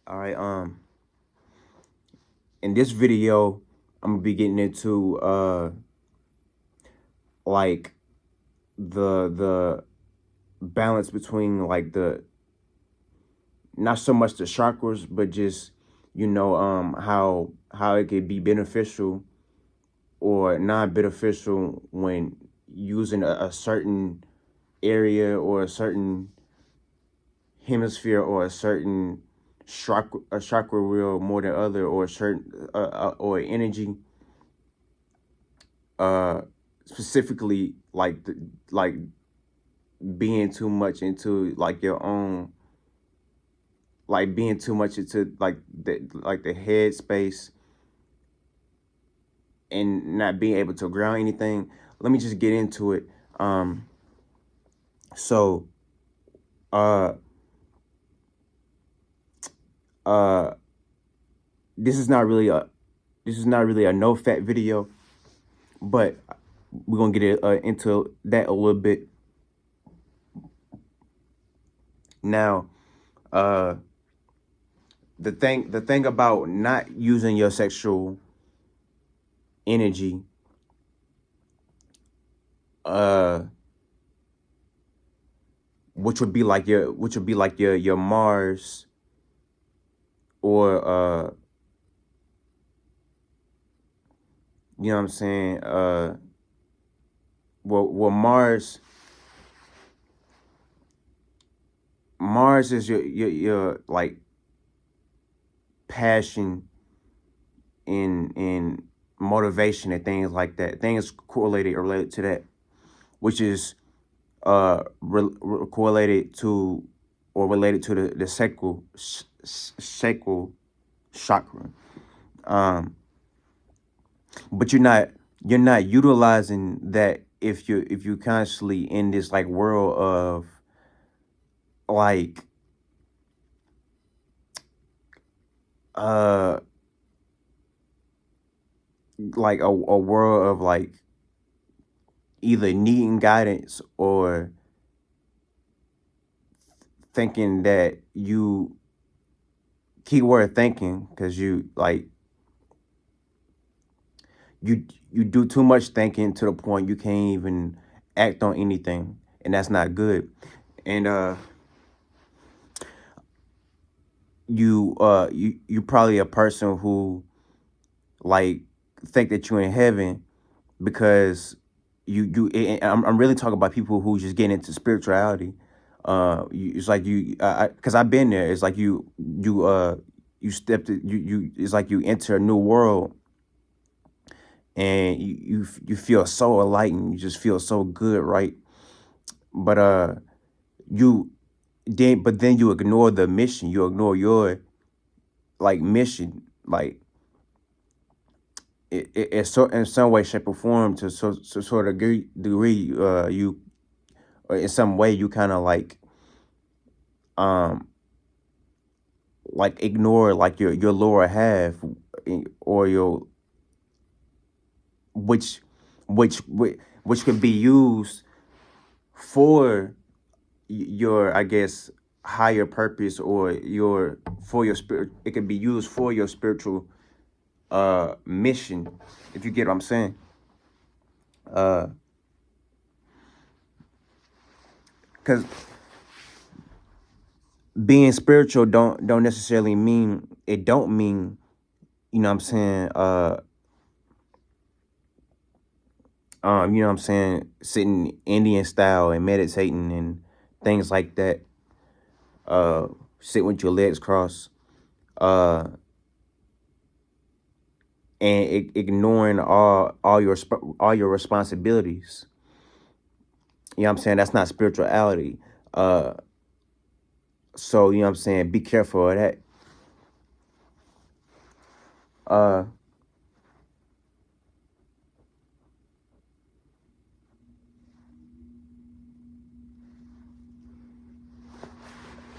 All right. In this video, I'm gonna be getting into like the balance between like the not so much the chakras, but just how it could be beneficial or non-beneficial when using a certain area or a certain hemisphere or a chakra wheel more than other or a certain or energy uh specifically like being too much into like your own, like being too much into like the head space and not being able to ground anything. Let me just get into it. So uh uh this is not really a no fat video, but we're gonna get into that a little bit now. uh the thing about not using your sexual energy, uh which would be like your Mars, or you know what I'm saying, well Mars is your like passion in motivation and things like that, things correlated or related to that, which is correlated to or related to the sacral chakra. um but you're not utilizing that if you constantly in this like world of like uh a world of like either needing guidance or thinking that you, keyword thinking, because you do too much thinking to the point you can't even act on anything, and that's not good. And you probably a person who like think that you're in heaven because and I'm really talking about people who just get into spirituality. It's like because I've been there. It's like you stepped it's like you enter a new world, and you feel so enlightened. You just feel so good, right? But you then you ignore the mission. You ignore your like mission, like in some way, shape, or form, to sort of degree, you, or in some way you kind of um ignore like your lower half, or your which which could be used for your, I guess, higher purpose, or your for your spirit. It could be used for your spiritual mission, if you get what I'm saying. uh because being spiritual don't necessarily mean, it don't mean, you know what I'm saying, you know what I'm saying, sitting Indian style and meditating and things like that, uh sit with your legs crossed, uh and ignoring all your responsibilities. You know what I'm saying? That's not spirituality. uh so you know what I'm saying, be careful of that. uh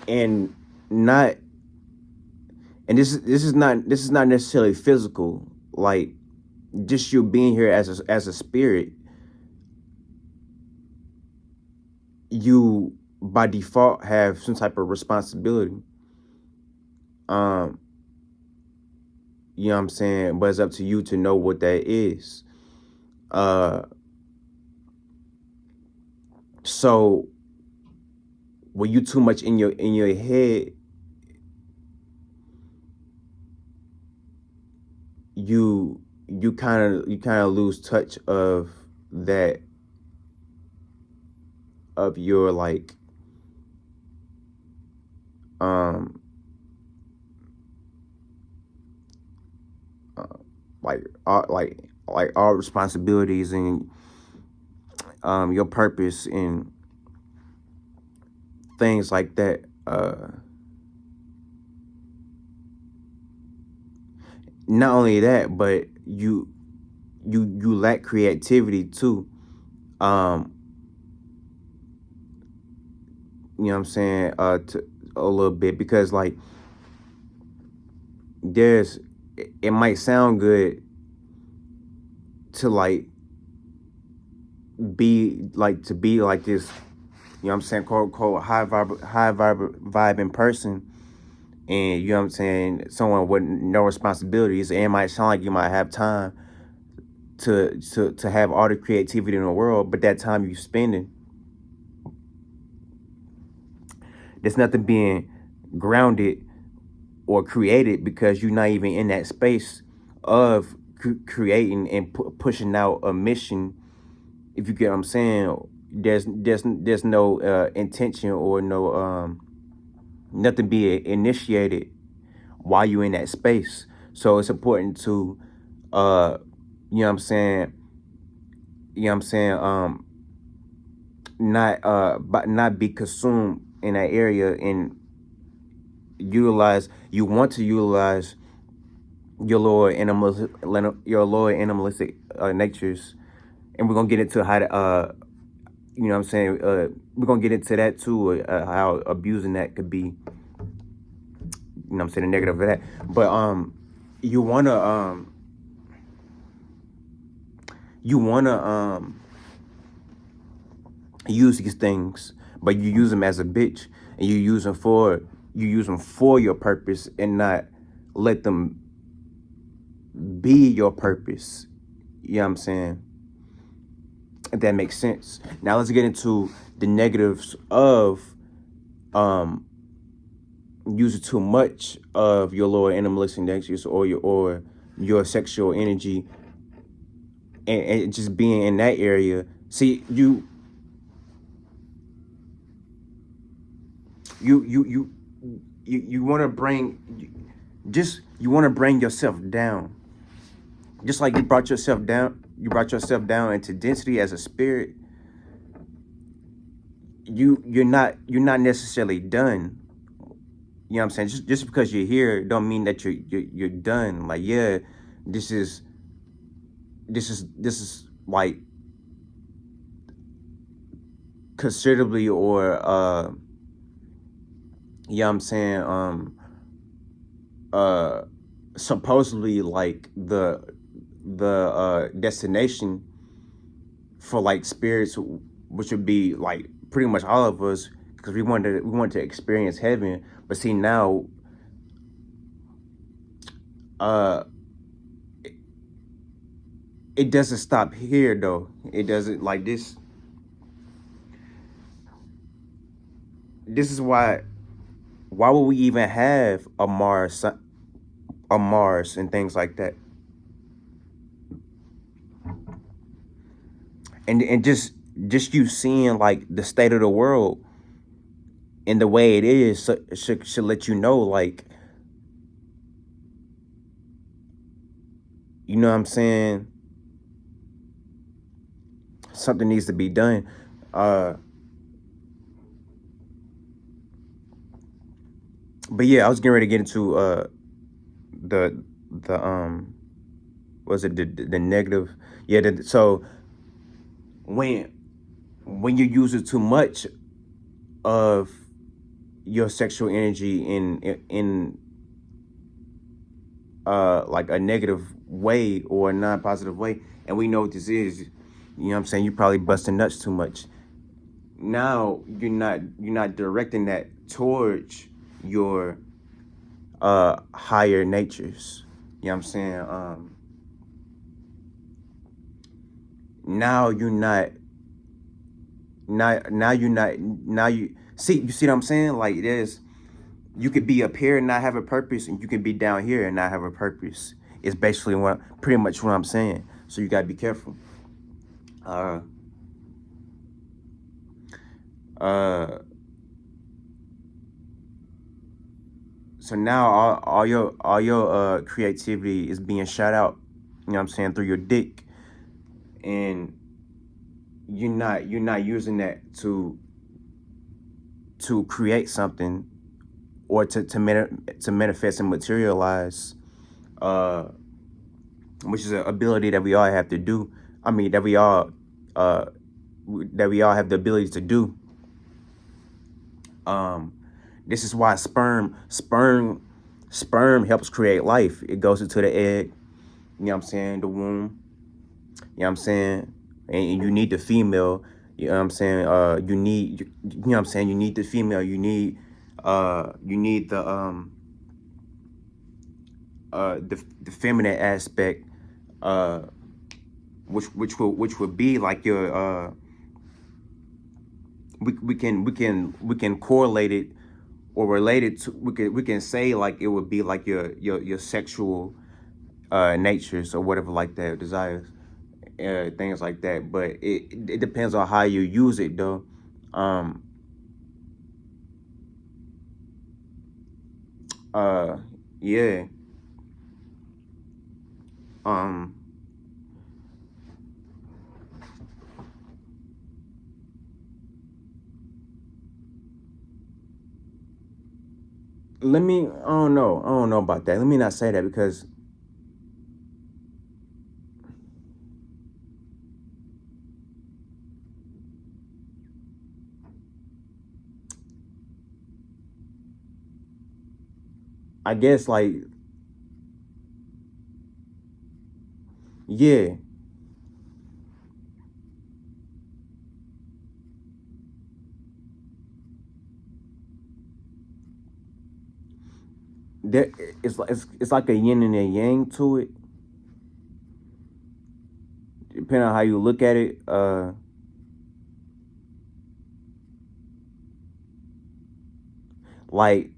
and not and this is not necessarily physical, like just you being here as a spirit. You by default have some type of responsibility. Um, you know what I'm saying? But it's up to you to know what that is. Uh, so when you too much in your head, you kind of lose touch of that, of your um uh, like all responsibilities and your purpose and things like that. Not only that, but you lack creativity too. Um, you know what I'm saying? A little bit, because like there's it might sound good to be like this, you know what I'm saying, quote high vibe in person, and you know what I'm saying, someone with no responsibilities, and it might sound like you might have time to have all the creativity in the world, but that time you spending, there's nothing being grounded or created, because you're not even in that space of creating and pushing out a mission. If you get what I'm saying, there's no intention or no nothing being initiated while you're in that space. So it's important to uh you know what I'm saying, not be consumed in that area, and you want to utilize your lower animalistic natures. And we're gonna get into how to you know what I'm saying, we're gonna get into that too, how abusing that could be, you know what I'm saying, the negative of that. But you wanna you wanna use these things, but you use them as a bitch, and you use them for your purpose, and not let them be your purpose. You know what I'm saying? If that makes sense. Now let's get into the negatives of um using too much of your lower animalistic natures, or your sexual energy, and just being in that area. See, you you want to bring yourself down, just like you brought yourself down into density as a spirit. You're not necessarily done. You know what I'm saying? Just because you're here don't mean that you're done. Like, yeah, this is this is like considerably, or you know what I'm saying, uh supposedly, like the destination for like spirits, which would be like pretty much all of us, because we wanted to experience heaven. But see, now uh it doesn't stop here though. It doesn't, like, this is why would we even have a Mars and things like that? And just you seeing like the state of the world and the way it is, so, should let you know, like, you know what I'm saying, something needs to be done. uh but yeah, I was getting ready to get into the was it the negative? Yeah, so when you use it too much of your sexual energy in like a negative way or a non-positive way, and we know what this is, you know what I'm saying, you probably busting nuts too much. Now you're not directing that towards your higher natures. You know what I'm saying? Now you're not now you're not now you see what I'm saying? Like there's you could be up here and not have a purpose, and you can be down here and not have a purpose. It's basically what pretty much what I'm saying. So you gotta be careful. Uh uh so now all your creativity is being shot out, you know what I'm saying, through your dick. And you're not using that to create something, or to manifest and materialize, uh which is an ability that we all have to do. I mean, uh that we all have the ability to do. um this is why sperm helps create life. It goes into the egg, you know what I'm saying, the womb, you know what I'm saying, and you need the female, you know what I'm saying, you know what I'm saying, you need the female, you need the feminine aspect, uh which would be like your we can correlate it or relate it to, we can say like it would be like your sexual natures or whatever like that, desires, things like that. But it depends on how you use it though. um uh yeah. um I don't know about that. Let me not say that, because I guess like, yeah, there it's like a yin and a yang to it, depending on how you look at it. Like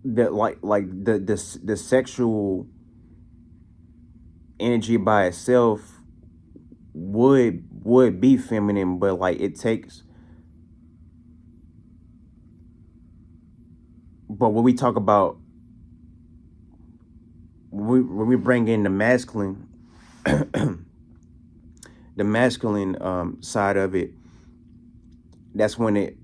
the sexual energy by itself would be feminine, but like it takes, but when we talk about, when we bring in the masculine, the masculine side of it, that's when it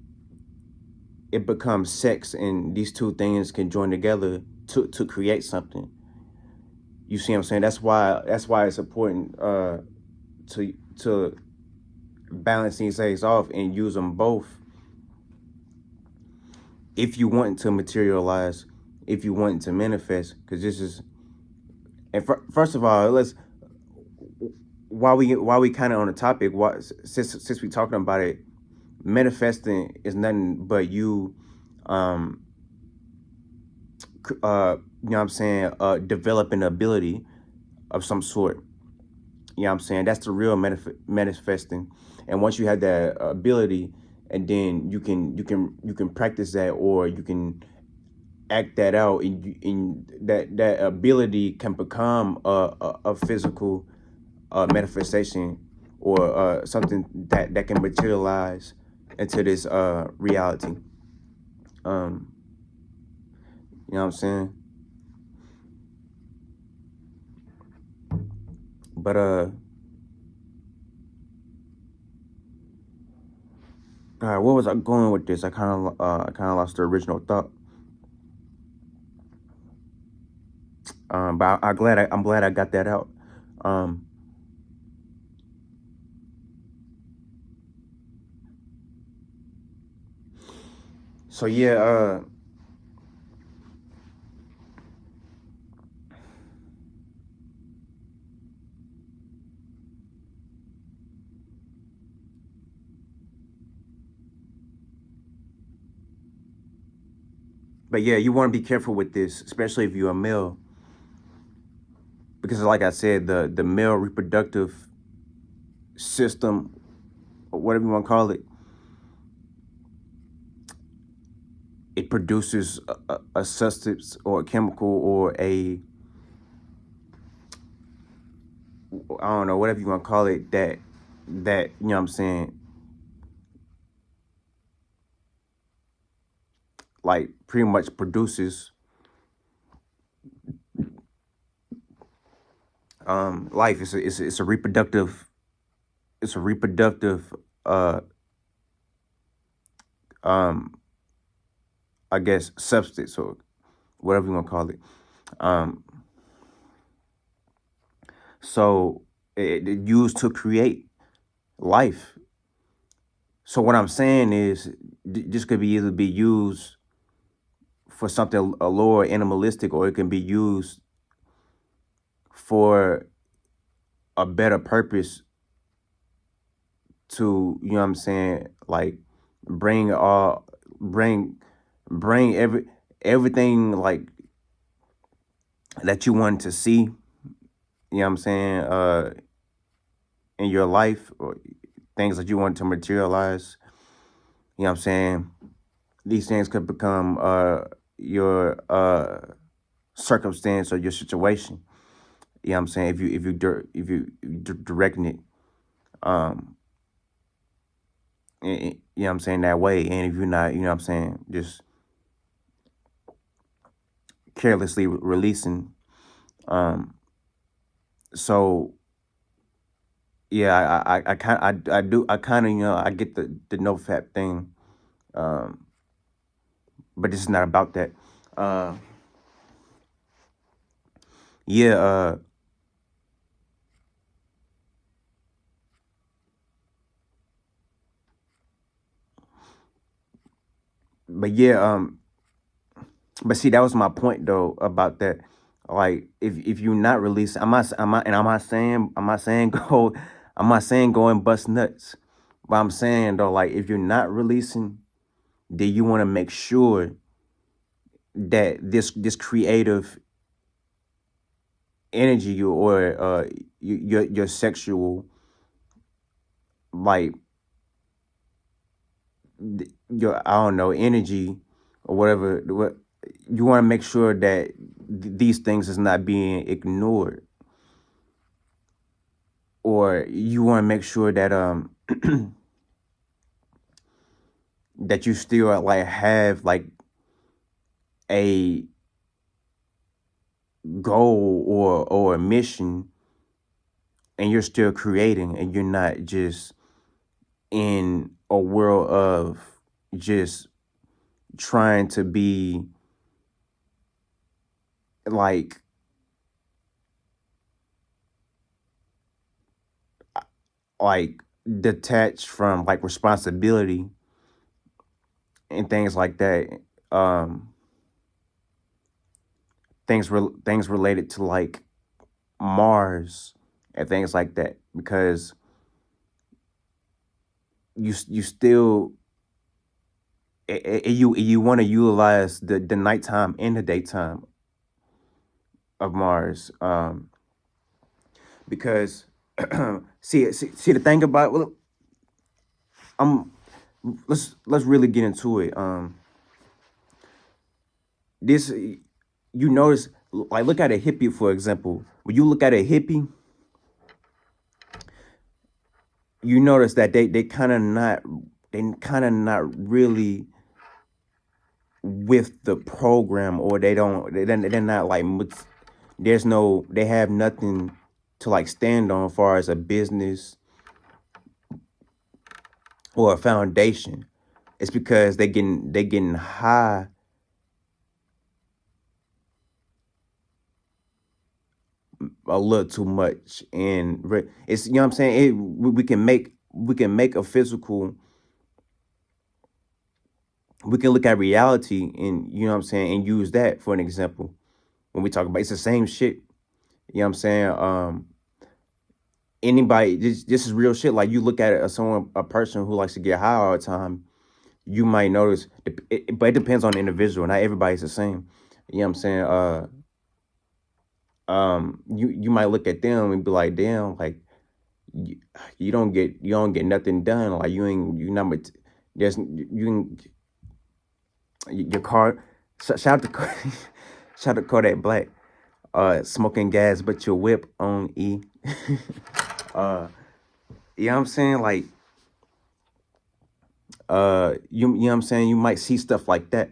becomes sex, and these two things can join together to create something. You see what I'm saying? That's why it's important, to balance these things off and use them both, if you want to materialize, if you want to manifest. Because this is, and first of all, let's, while we kind of on the topic, since we talking about it, manifesting is nothing but you, um you know what I'm saying, developing ability of some sort. You know what I'm saying? That's the real manifesting. And once you have that ability, and then you can practice that, or you can act that out, and that ability can become a physical manifestation, or something that can materialize into this reality. um you know what I'm saying? But all right, where was I going with this? I kind of lost the original thought. But I'm glad I got that out. um so yeah, But yeah, you want to be careful with this, especially if you're a male, because like I said, the male reproductive system, or whatever you want to call it, it produces a substance or a chemical or a, I don't know, whatever you want to call it, that you know what I'm saying, like pretty much produces life. It's a reproductive, it's a reproductive uh um I guess substance or whatever you want to call it. Um so it used to create life. So what I'm saying is this could be either be used for something a lower animalistic, or it can be used for a better purpose to, you know what I'm saying, like bring all bring bring everything like that you want to see, you know what I'm saying, in your life, or things that you want to materialize, you know what I'm saying. These things could become your circumstance or your situation. You know what I'm saying? If you directing it, um, you know what I'm saying, that way, and if you're not, you know what I'm saying, just carelessly releasing. Um, so yeah, I kind of, you know, I get the no fap thing, um, but this is not about that. Uh, yeah, but yeah, but see, that was my point though about that. Like, if you're not releasing, I'm not saying go, I'm not saying go and bust nuts, but I'm saying though, like, if you're not releasing, then you want to make sure that this creative energy, or your sexual, like, your, I don't know, energy or whatever, what you want to make sure that these things is not being ignored, or you want to make sure that that you still like have like a goal or a mission, and you're still creating, and you're not just in a world of just trying to be like, like detached from like responsibility and things like that. Um, things related to like Mars and things like that, because you still, you want to utilize the nighttime and the daytime of Mars, because see the thing about, well, I'm let's really get into it. This, you notice, like, look at a hippie, for example. When you look at a hippie, you notice that they kind of not really with the program, or they're not like, there's no, they have nothing to like stand on as far as a business or a foundation. It's because they getting high a little too much, and it's, you know what I'm saying, we can make a physical, we can look at reality, and you know what I'm saying, and use that for an example when we talk about, it's the same shit, you know what I'm saying. Anybody, this is real shit. Like, you look at it as someone, a person who likes to get high all the time, you might notice, but it depends on the individual. Not everybody's the same. You know what I'm saying? You might look at them and be like, damn, like you, you don't get nothing done. Like you not much. There's your car. Shout out to shout out to Kodak Black. Smoking gas, but your whip on E. uh, you know what I'm saying? Like, you know what I'm saying? You might see stuff like that.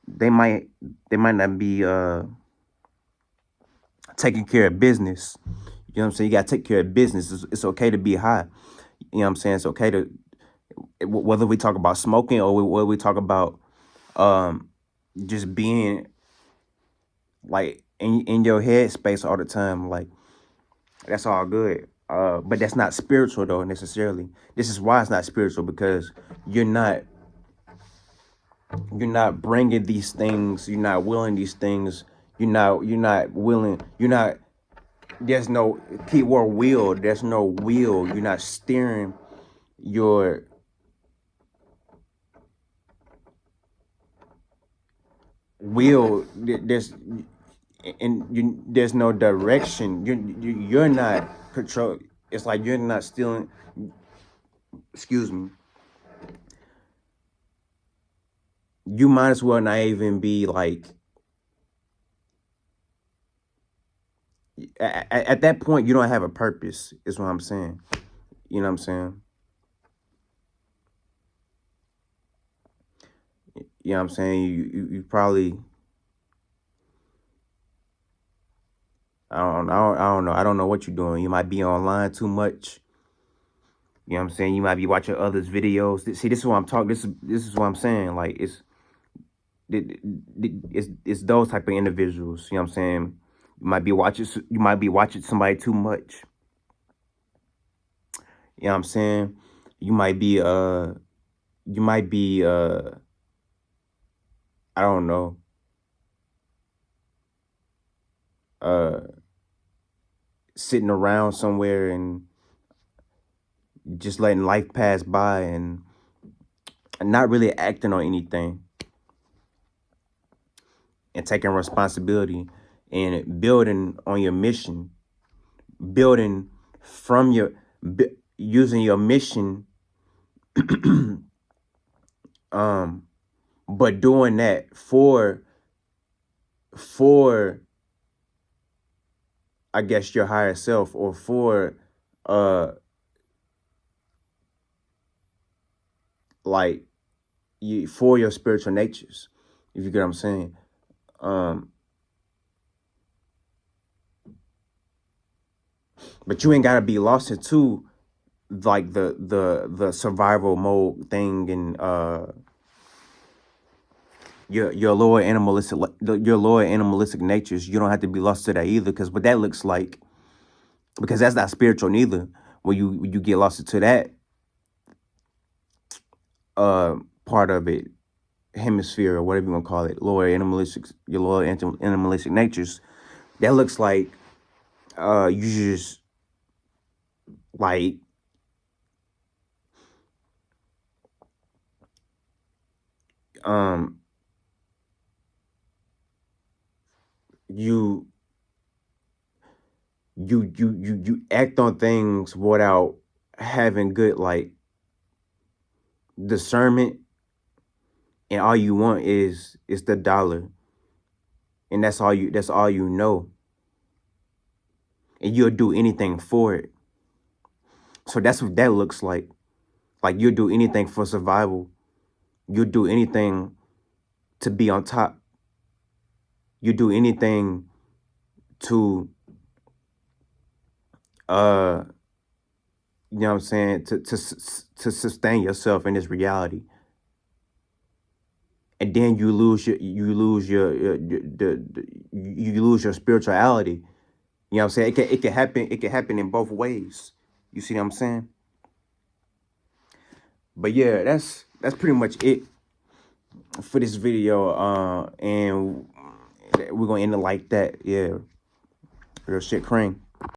They might not be taking care of business. You know what I'm saying? You gotta take care of business. It's okay to be high. You know what I'm saying? It's okay to, whether we talk about smoking or whether we talk about just being like in your head space all the time. Like, that's all good. But that's not spiritual though necessarily. This is why it's not spiritual, because you're not bringing these things. You're not willing these things. You're not willing. You're not. There's no keyword will. There's no will. You're not steering your will. There's no direction. You're not control. It's like you're not stealing. Excuse me. You might as well not even be like. At that point, you don't have a purpose. Is what I'm saying. You know what I'm saying? You know what I'm saying? You probably. I don't know. I don't know what you're doing. You might be online too much. You know what I'm saying? You might be watching others' videos. See, this is what I'm talking. This is what I'm saying. Like, it's those type of individuals. You know what I'm saying? You might be watching somebody too much. You know what I'm saying? You might be I don't know. Sitting around somewhere and just letting life pass by and not really acting on anything and taking responsibility and building on your mission, building from your, using your mission, but doing that for I guess your higher self, or for like for your spiritual natures, if you get what I'm saying. But you ain't gotta be lost into like the survival mode thing and your lower animalistic natures. You don't have to be lost to that either, because what that looks like, because that's not spiritual neither. When you get lost into that part of it, hemisphere or whatever you want to call it, your lower animalistic natures, that looks like you just like you act on things without having good like discernment, and all you want is the dollar, and that's all you know, and you'll do anything for it. So that's what that looks like. Like, you'll do anything for survival. You'll do anything to be on top. You do anything to you know what I'm saying, to sustain yourself in this reality. And then you lose your spirituality. You know what I'm saying? It can happen in both ways. You see what I'm saying? But yeah, that's pretty much it for this video. And we're gonna end it like that. Yeah. Real shit, cream.